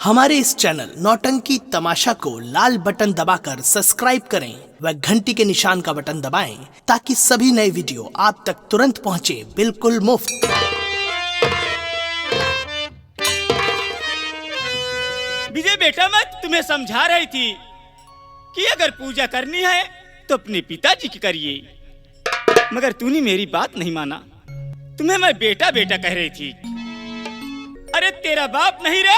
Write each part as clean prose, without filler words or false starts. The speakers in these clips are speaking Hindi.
हमारे इस चैनल नौटंकी तमाशा को लाल बटन दबाकर सब्सक्राइब करें व घंटी के निशान का बटन दबाएं ताकि सभी नए वीडियो आप तक तुरंत पहुंचे बिल्कुल मुफ्त। विजय बेटा, मैं तुम्हें समझा रही थी कि अगर पूजा करनी है तो अपने पिताजी की करिए, मगर तूने मेरी बात नहीं माना। तुम्हें मैं बेटा बेटा कह रही थी। अरे तेरा बाप नहीं रे,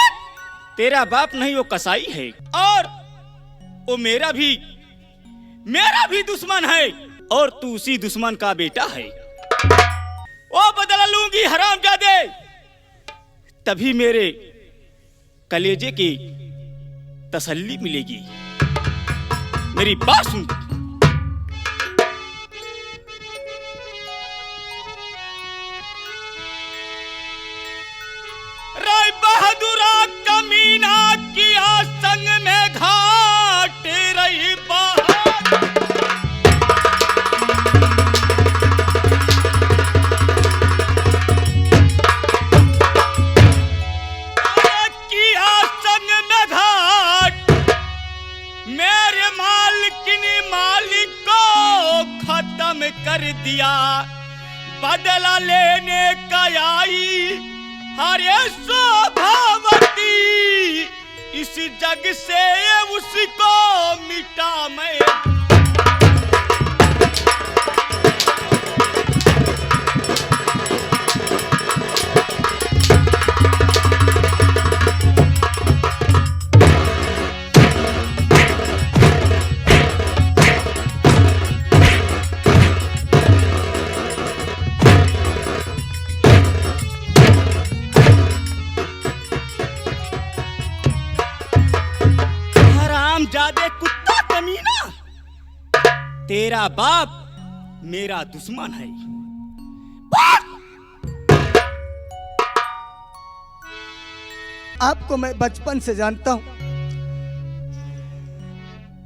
तेरा बाप नहीं, वो कसाई है और वो मेरा भी दुश्मन है और तू उसी दुश्मन का बेटा है। वो बदला लूंगी हरामजादे, तभी मेरे कलेजे की तसल्ली मिलेगी। मेरी बात सुन। राय बहादुरा कमीना किया संग में घाट रही किया संग में घाट, मेरे मालिक को खत्म कर दिया। बदला लेने का आई हरे शोभावती, इस जग से उसको मिटा मैं। जादे कुत्ता कमीना, तेरा बाप मेरा दुश्मन है। आपको मैं बचपन से जानता हूं।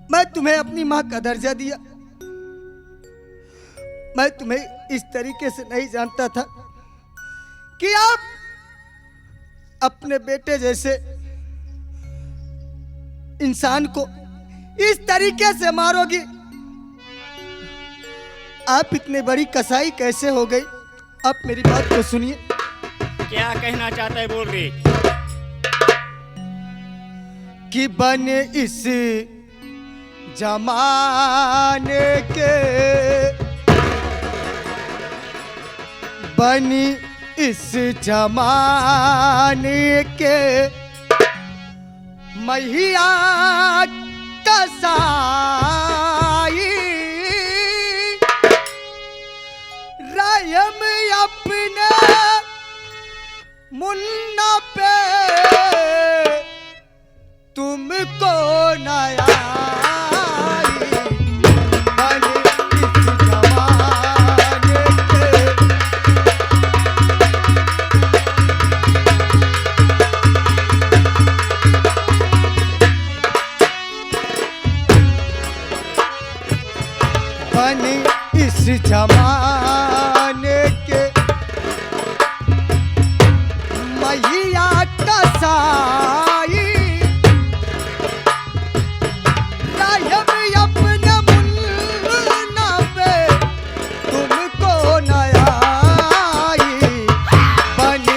मैं तुम्हें अपनी मां का दर्जा दिया। मैं तुम्हें इस तरीके से नहीं जानता था कि आप अपने बेटे जैसे इंसान को इस तरीके से मारोगी। आप इतनी बड़ी कसाई कैसे हो गई? आप मेरी बात को सुनिए। क्या कहना चाहता है, बोल रही। कि बने इस जमाने के, बनी इस जमाने के मैया कसाई, रायम अपने मुन्ना पे तुमको नया इस जमाने के मैया कसाई, रायम अपने मुन्ना पे तुमको नया बनी।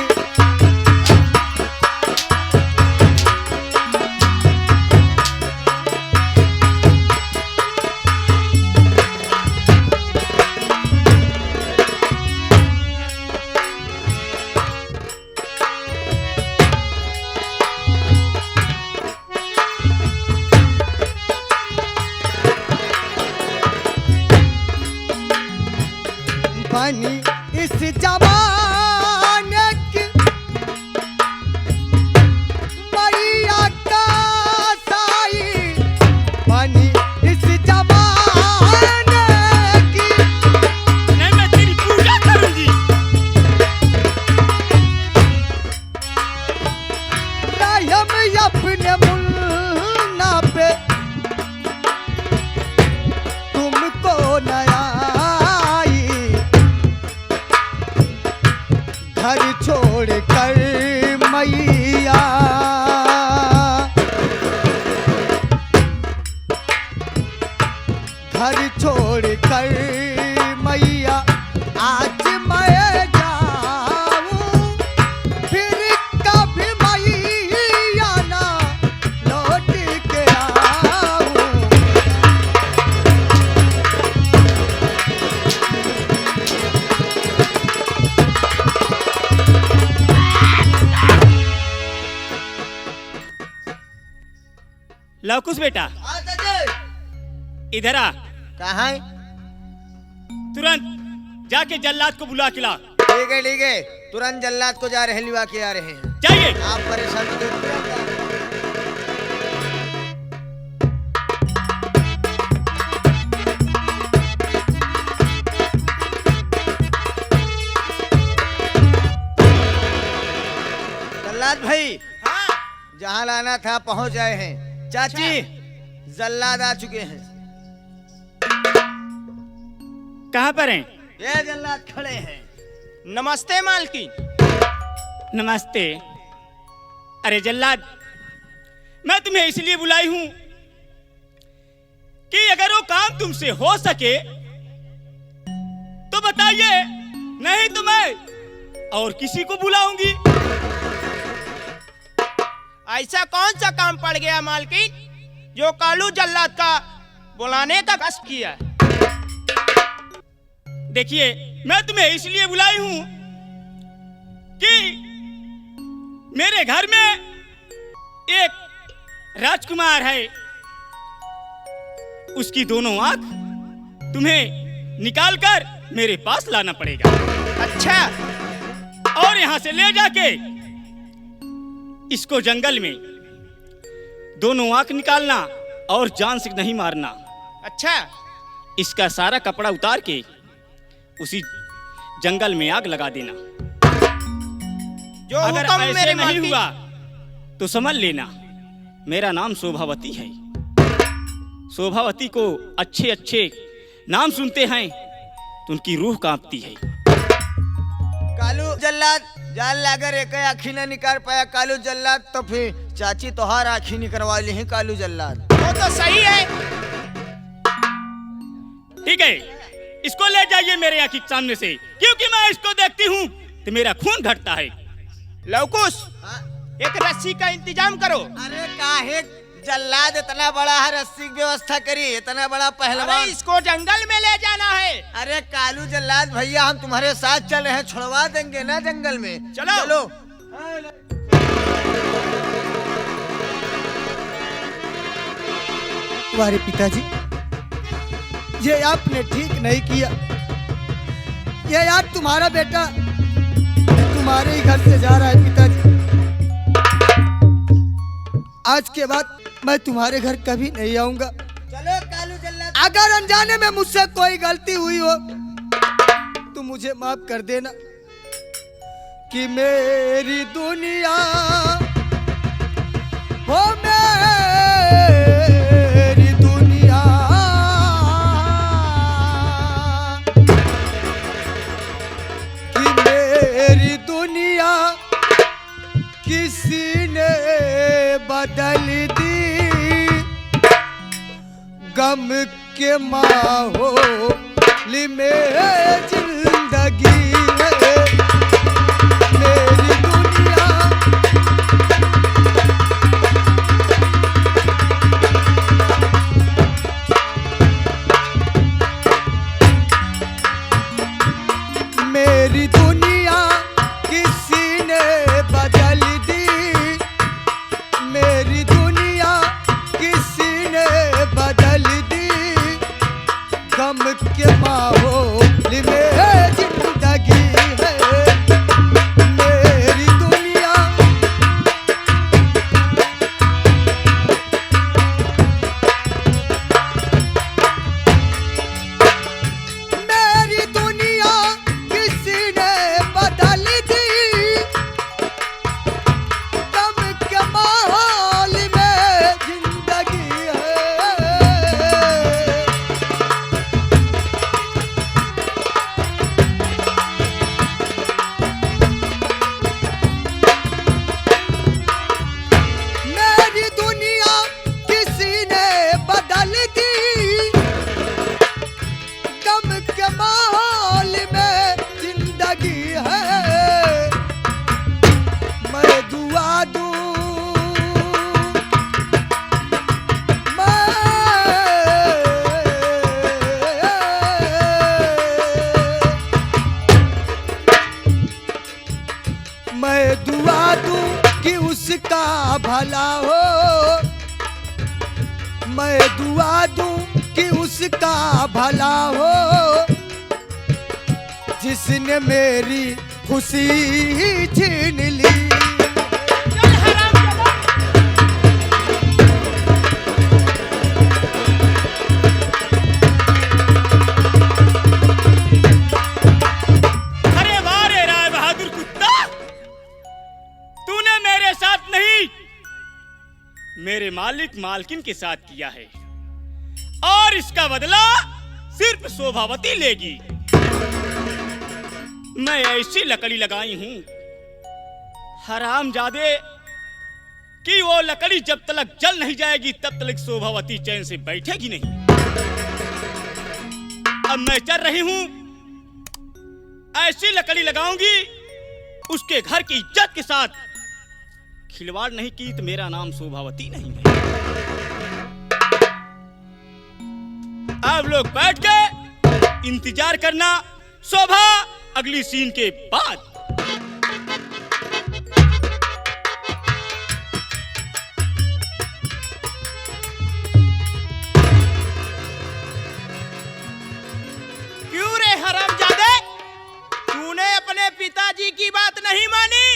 बनी इस जमाने की मैया कसाई, बनी इस जमाने की। नहीं, मैं तेरी पूजा करूंगी। रायम अपने मुन्ना पे तुमको नया घर छोड़ कर मैया छोड़ कर मैया आज मैं जाऊं, फिर कभी मैया ना लौट के आऊं। लवकुश बेटा, इधर आ। कहाँ है? तुरंत जाके जल्लाद को बुला के ला। ठीक है ठीक है, तुरंत जल्लाद को जा रहे हैं, लिवा के आ रहे हैं। जाइए। आप परेशान मत होइए, तुरंत आ रहे हैं। जल्लाद भाई, हाँ। जहाँ लाना था पहुँच आए हैं। चाची, जल्लाद आ चुके हैं। कहाँ पर हैं? ये जल्लाद खड़े हैं। नमस्ते मालकिन। नमस्ते। अरे जल्लाद, मैं तुम्हें इसलिए बुलाई हूं कि अगर वो काम तुमसे हो सके तो बताइए, नहीं तो मैं और किसी को बुलाऊंगी। ऐसा कौन सा काम पड़ गया मालकिन जो कालू जल्लाद का बुलाने का कष्ट किया? देखिए, मैं तुम्हें इसलिए बुलाई हूं कि मेरे घर में एक राजकुमार है, उसकी दोनों आंख तुम्हें निकालकर मेरे पास लाना पड़ेगा। अच्छा, और यहां से ले जाके इसको जंगल में दोनों आंख निकालना और जान से नहीं मारना। अच्छा, इसका सारा कपड़ा उतार के उसी जंगल में आग लगा देना। जो अगर हुक्म ऐसे मेरे नहीं मालकिन। हुआ तो समझ लेना मेरा नाम शोभावती है। शोभावती को अच्छे अच्छे नाम सुनते हैं तो उनकी रूह कांपती है। कालू जल्लाद जाल लाकर एक आखी न निकाल पाया कालू जल्लाद, तो फिर चाची तोहार आखी निकलवा ली है कालू जल्लाद। वो तो सही है। ठीक है, इसको ले जाइए मेरे आंखी के सामने से, क्योंकि मैं इसको देखती हूँ तो मेरा खून घटता है। लवकुश, एक रस्सी का इंतजाम करो। अरे काहे जल्लाद इतना बड़ा है, रस्सी की व्यवस्था करी, इतना बड़ा अरे पहलवान। इसको जंगल में ले जाना है। अरे कालू जल्लाद भैया, हम तुम्हारे साथ चल रहे हैं, छुड़वा देंगे ना जंगल में। चलो। चलो। तुम्हारे पिताजी, ये आपने ठीक नहीं किया। ये आप तुम्हारा बेटा तुम्हारे ही घर से जा रहा है पिताजी। आज के बाद मैं तुम्हारे घर कभी नहीं आऊंगा। चलो कालू जल्लाद, अगर अनजाने में मुझसे कोई गलती हुई हो तो मुझे माफ कर देना। कि मेरी दुनिया हो, मेरी दुनिया कि मेरी दुनिया किसी ने बदल दी। गम के माहौल में जिंदगी है मेरी दुनिया। मेरी दुनिया किसी ने बदल दी। मेरी दुनिया किसी ने बदल दी। गम के माहौल में जिंदगी है मेरी दुनिया। मेरी दुनिया किसी ने बदल दी। गम के माहौल में जिंदगी है। भला हो, मैं दुआ दूं कि उसका भला हो, जिसने मेरी खुशी छीन ली। अरे वाह रे राय बहादुर कुत्ता, तूने मेरे साथ नहीं मेरे मालिक मालकिन के साथ किया है, और इसका बदला सिर्फ शोभावती लेगी। मैं ऐसी लकड़ी लगाई हूं हरामजादे कि वो लकड़ी जब तक जल नहीं जाएगी तब तक शोभावती चैन से बैठेगी नहीं। अब मैं चल रही हूं, ऐसी लकड़ी लगाऊंगी उसके घर की इज्जत के साथ खिलवाड़ नहीं की तो मेरा नाम शोभावती नहीं है। अब लोग बैठ के इंतजार करना शोभा अगली सीन के बाद। क्यों रे हरामजादे, तूने अपने पिताजी की बात नहीं मानी?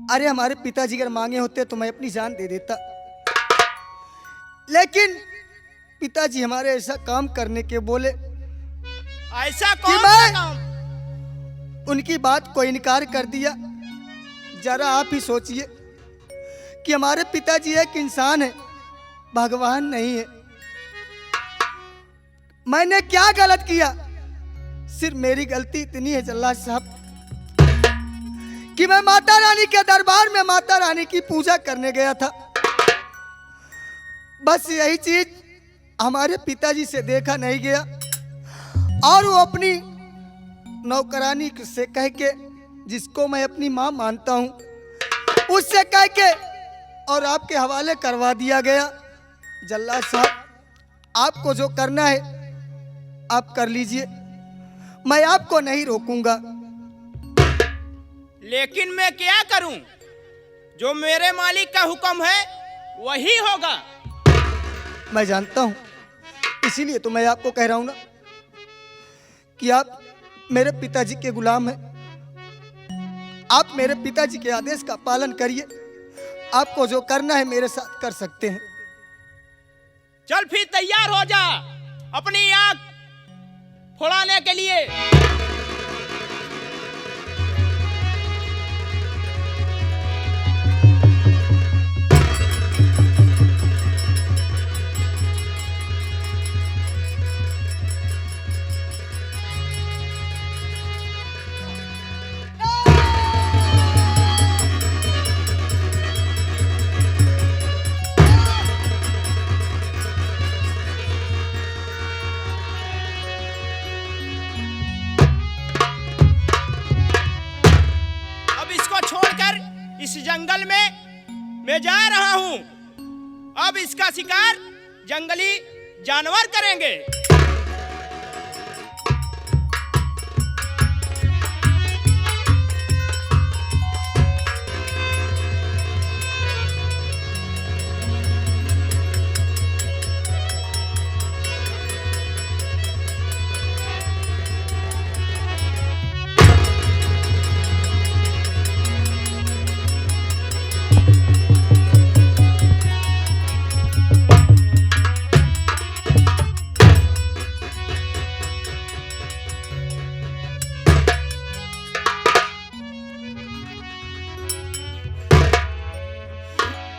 अरे हमारे पिताजी अगर मांगे होते तो मैं अपनी जान दे देता, लेकिन पिताजी हमारे ऐसा काम करने के बोले ऐसा कि कौन सा काम? उनकी बात को इनकार कर दिया। जरा आप ही सोचिए कि हमारे पिताजी एक इंसान है, भगवान नहीं है। मैंने क्या गलत किया? सिर्फ मेरी गलती इतनी है जल्लाद साहब कि मैं माता रानी के दरबार में माता रानी की पूजा करने गया था। बस यही चीज हमारे पिताजी से देखा नहीं गया, और वो अपनी नौकरानी से कह के, जिसको मैं अपनी माँ मानता हूँ, उससे कह के और आपके हवाले करवा दिया गया। जल्लाद साहब, आपको जो करना है आप कर लीजिए, मैं आपको नहीं रोकूंगा। लेकिन मैं क्या करूं? जो मेरे मालिक का हुक्म है वही होगा। मैं जानता हूं, इसीलिए तो मैं आपको कह रहा हूं ना कि आप मेरे पिताजी के गुलाम हैं। आप मेरे पिताजी के आदेश का पालन करिए। आपको जो करना है मेरे साथ कर सकते हैं। चल फिर तैयार हो जा अपनी आग फोड़ाने के लिए। इस जंगल में मैं जा रहा हूं। अब इसका शिकार जंगली जानवर करेंगे।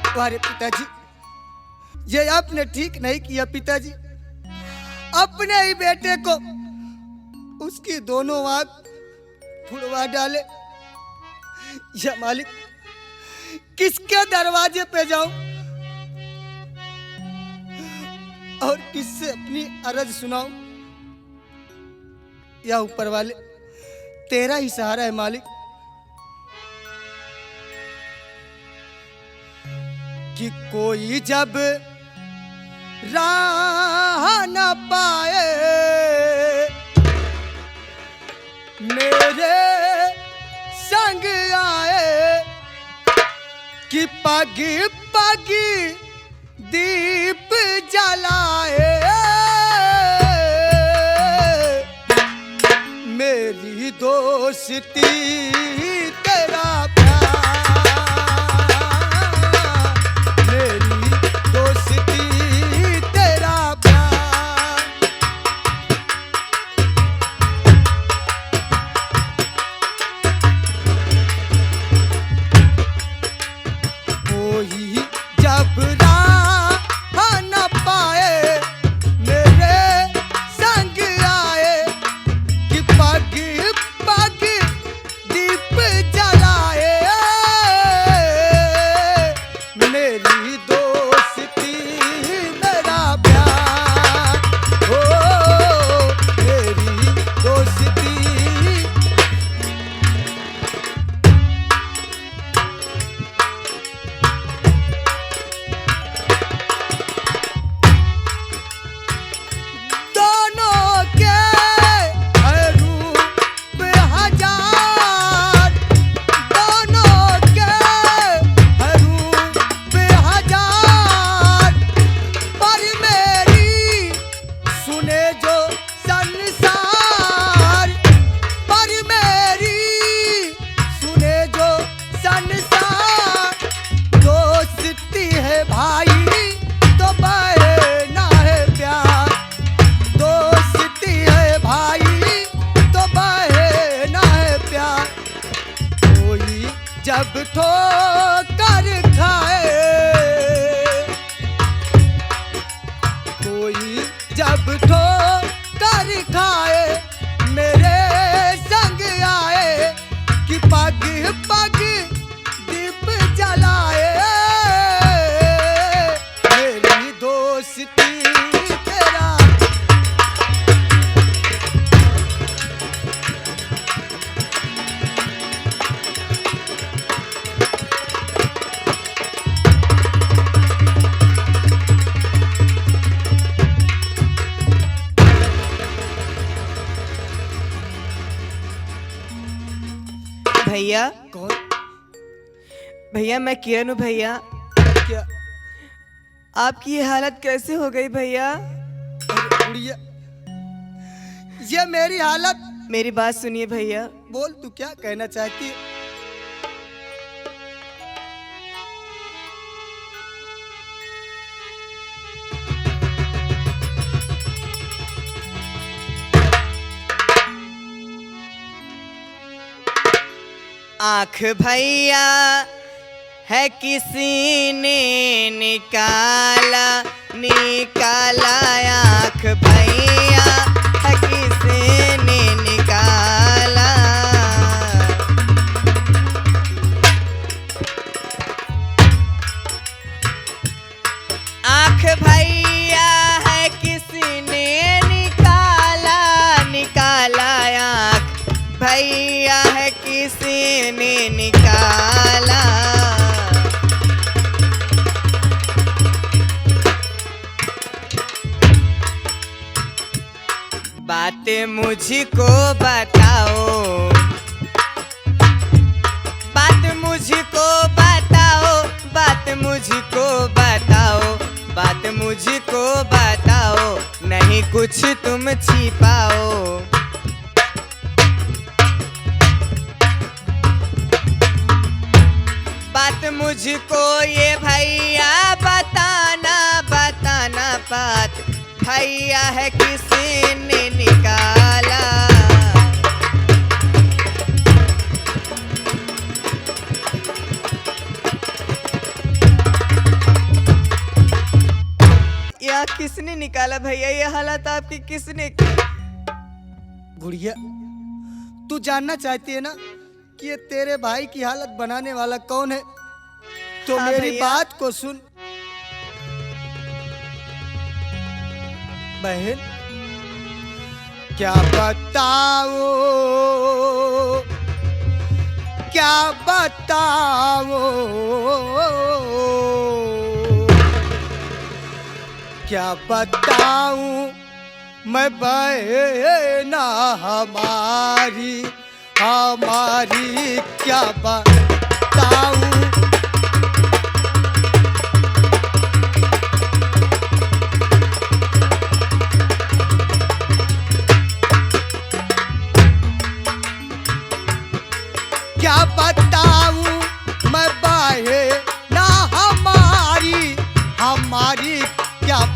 तुम्हारे पिताजी, ये आपने ठीक नहीं किया पिताजी। अपने ही बेटे को उसकी दोनों आंख फुड़वा डाले। या मालिक, किसके दरवाजे पे जाऊं और किससे अपनी अर्ज सुनाऊं? या ऊपर वाले, तेरा ही सहारा है मालिक। कि कोई जब राह न पाए मेरे संग आए, कि पग पग दीप जलाए मेरी दोस्ती तेरा प्यार मेरी दोस्ती तेरा प्यार कोई जब राह न पाए मेरे संग आए कि पग पग दीप जलाए मेरी दोस्ती मेरा प्यार ओ मेरी दोस्ती दोनों के है रूप हजार दोनों के है रूप हजार पर मेरी सुने जो संसार पर मेरी सुने जो संसार दोस्ती है भाई तो बहना है प्यार दोस्ती है भाई तो बहना है प्यार कोई जब ठोकर खाए कोई जब ठोकर खाए मेरे संग आए कि पग पग दीप जलाए मेरी दोस्ती तेरा भैया कौन भैया मैं किरण हूँ भैया। क्या आपकी ये हालत कैसे हो गई भैया? अरे गुड़िया ये मेरी हालत मेरी बात सुनिए भैया। बोल तू क्या कहना चाहती है आँख भैया है किसी ने निकाला निकाला आँख भैया है किसी ने निकाला आँख भैया है किसी ने निकाला निकाला आँख भैया है किसी ने निकाला बात मुझको बताओ बात मुझको बताओ बात मुझको बताओ बात मुझको बताओ नहीं कुछ तुम छिपाओ बात मुझको ये भैया बताना बताना बात भैया है किसी ने निकाला या किसने निकाला भैया? ये हालत आपकी किसने की? गुड़िया तू जानना चाहती है ना कि ये तेरे भाई की हालत बनाने वाला कौन है तो हाँ मेरी भैया। बात को सुन बहन क्या बताओ क्या बताओ क्या बताऊं मैं बहना हमारी हमारी क्या बताऊं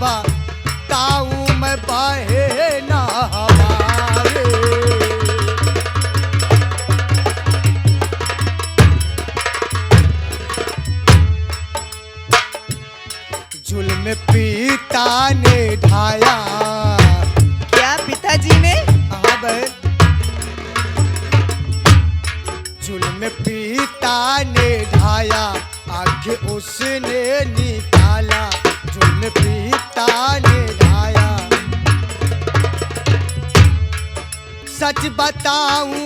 बताऊं मैं बाहे ना हमारे। जुल्म पिता ने ढाया। क्या पिताजी ने? हाँ बहन, जुल्म पिता ने ढाया, आगे उसने निकाला। जुल्म पिता ने ढाया। सच बताऊं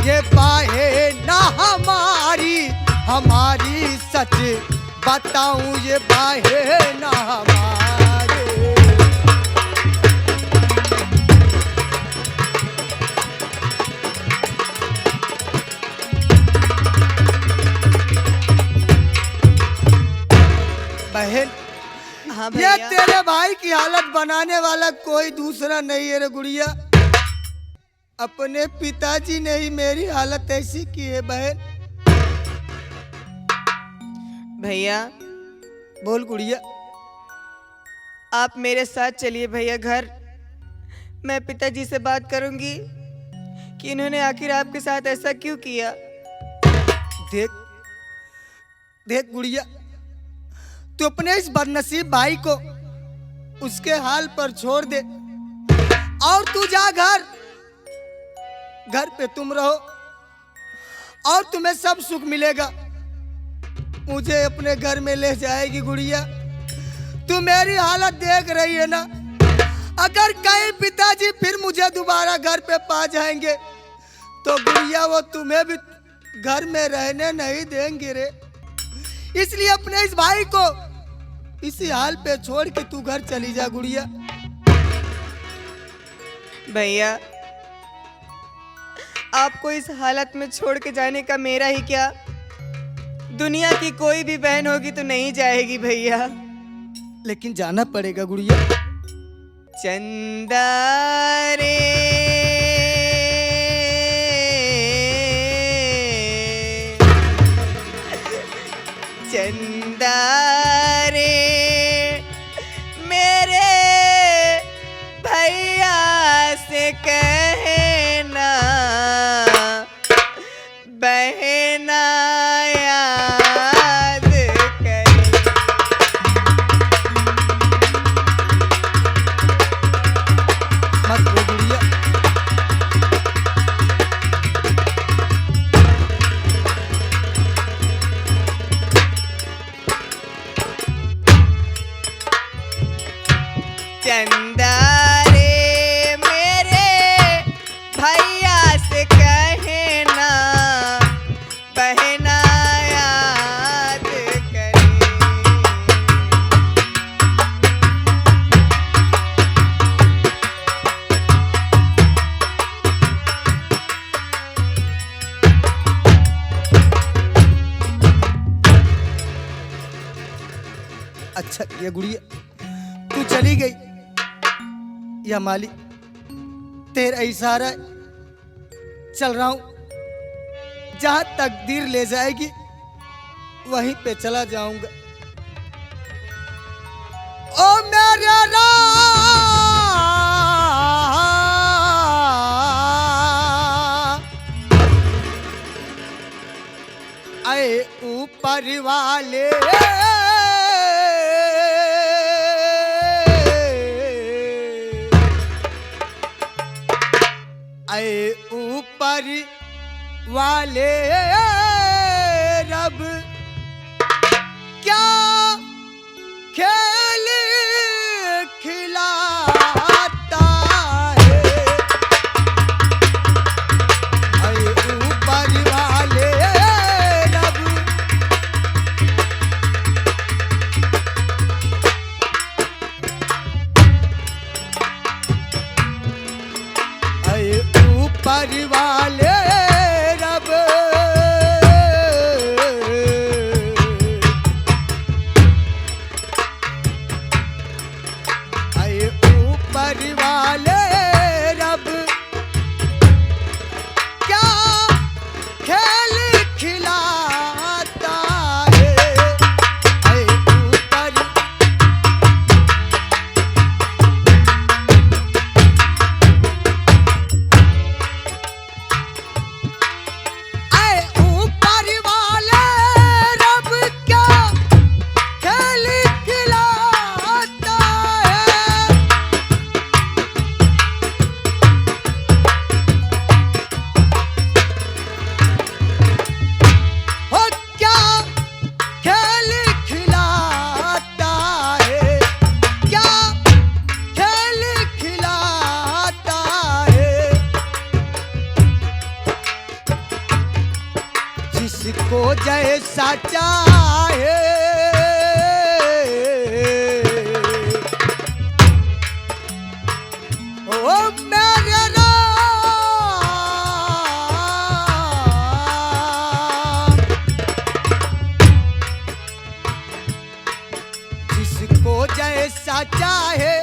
ये बाहे ना हमारी, हमारी सच बताऊं ये बाहे ना हमारे। बहन, हाँ ये भैया। तेरे भाई की हालत बनाने वाला कोई दूसरा नहीं है रे गुड़िया। अपने पिताजी ने ही मेरी हालत ऐसी की है बहन। भैया बोल गुड़िया। आप मेरे साथ चलिए भैया घर। मैं पिताजी से बात करूंगी कि इन्होंने आखिर आपके साथ ऐसा क्यों किया। देख देख गुड़िया, तू अपने इस बदनसीब भाई को उसके हाल पर छोड़ दे और तू जा घर। घर पे तुम रहो और तुम्हें सब सुख मिलेगा। मुझे अपने घर में ले जाएगी गुड़िया। तू मेरी हालत देख रही है ना। अगर कहीं पिताजी फिर मुझे दोबारा घर पे पा जाएंगे तो गुड़िया वो तुम्हें भी घर में रहने नहीं देंगे रे। इसलिए अपने इस भाई को इसी हाल पे छोड़ के तू घर चली जा गुड़िया। भैया आपको इस हालत में छोड़ के जाने का मेरा ही क्या, दुनिया की कोई भी बहन होगी तो नहीं जाएगी भैया। लेकिन जाना पड़ेगा गुड़िया। चंदा रे चंदा रे मेरे भैया से कहना बहना याद करे। मत रो गुड़िया। चंदा रे मेरे भैया से कहना बहना याद करे। अच्छा ये गुड़िया, तू चली गई या माली तेरा इशारा है। चल रहा हूं, जहां तकदीर ले जाएगी वहीं पे चला जाऊंगा। ओ मेरे आए ऊपर वाले आए ऊपर वाले रब क्या खेल खिलाता है। आए ऊपर वाले रब आए ऊपर वाले रब जैसा चाहे। ओ मेरे राम, जिसको जैसा चाहे